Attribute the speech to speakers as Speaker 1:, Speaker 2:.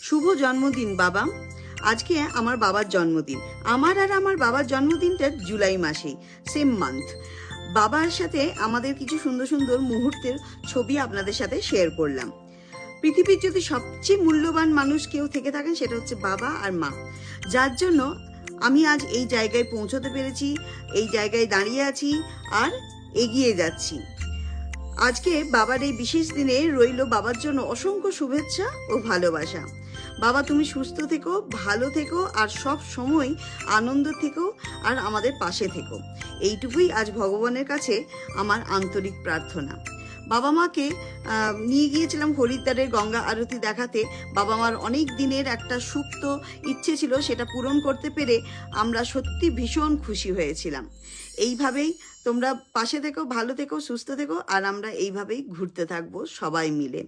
Speaker 1: শুভ জন্মদিন বাবা। আজকে আমার বাবার জন্মদিন। আমার আর আমার বাবার জন্মদিনটা জুলাই মাসেই, সেম মান্থ। বাবার সাথে আমাদের কিছু সুন্দর সুন্দর মুহূর্তের ছবি আপনাদের সাথে শেয়ার করলাম। পৃথিবীর যদি সবচেয়ে মূল্যবান মানুষ কেউ থেকে থাকেন সেটা হচ্ছে বাবা আর মা, যার জন্য আমি আজ এই জায়গায় পৌঁছতে পেরেছি, এই জায়গায় দাঁড়িয়ে আছি আর এগিয়ে যাচ্ছি। আজকে বাবার এই বিশেষ দিনে রইল বাবার জন্য অসংখ্য শুভেচ্ছা ও ভালোবাসা। বাবা, তুমি সুস্থ থেকো, ভালো থেকো আর সব সময় আনন্দ থেকো আর আমাদের পাশে থেকো, এইটুকুই আজ ভগবানের কাছে আমার আন্তরিক প্রার্থনা। বাবা মাকে নিয়ে গিয়েছিলাম হরিদ্বারের গঙ্গা আরতি দেখাতে। বাবা মার অনেক দিনের একটা সুপ্ত ইচ্ছে ছিল, সেটা পূরণ করতে পেরে আমরা সত্যি ভীষণ খুশি হয়েছিলাম। এইভাবেই তোমরা পাশে থেকো, ভালো থেকো, সুস্থ থেকো আর আমরা এইভাবেই ঘুরতে থাকবো সবাই মিলে।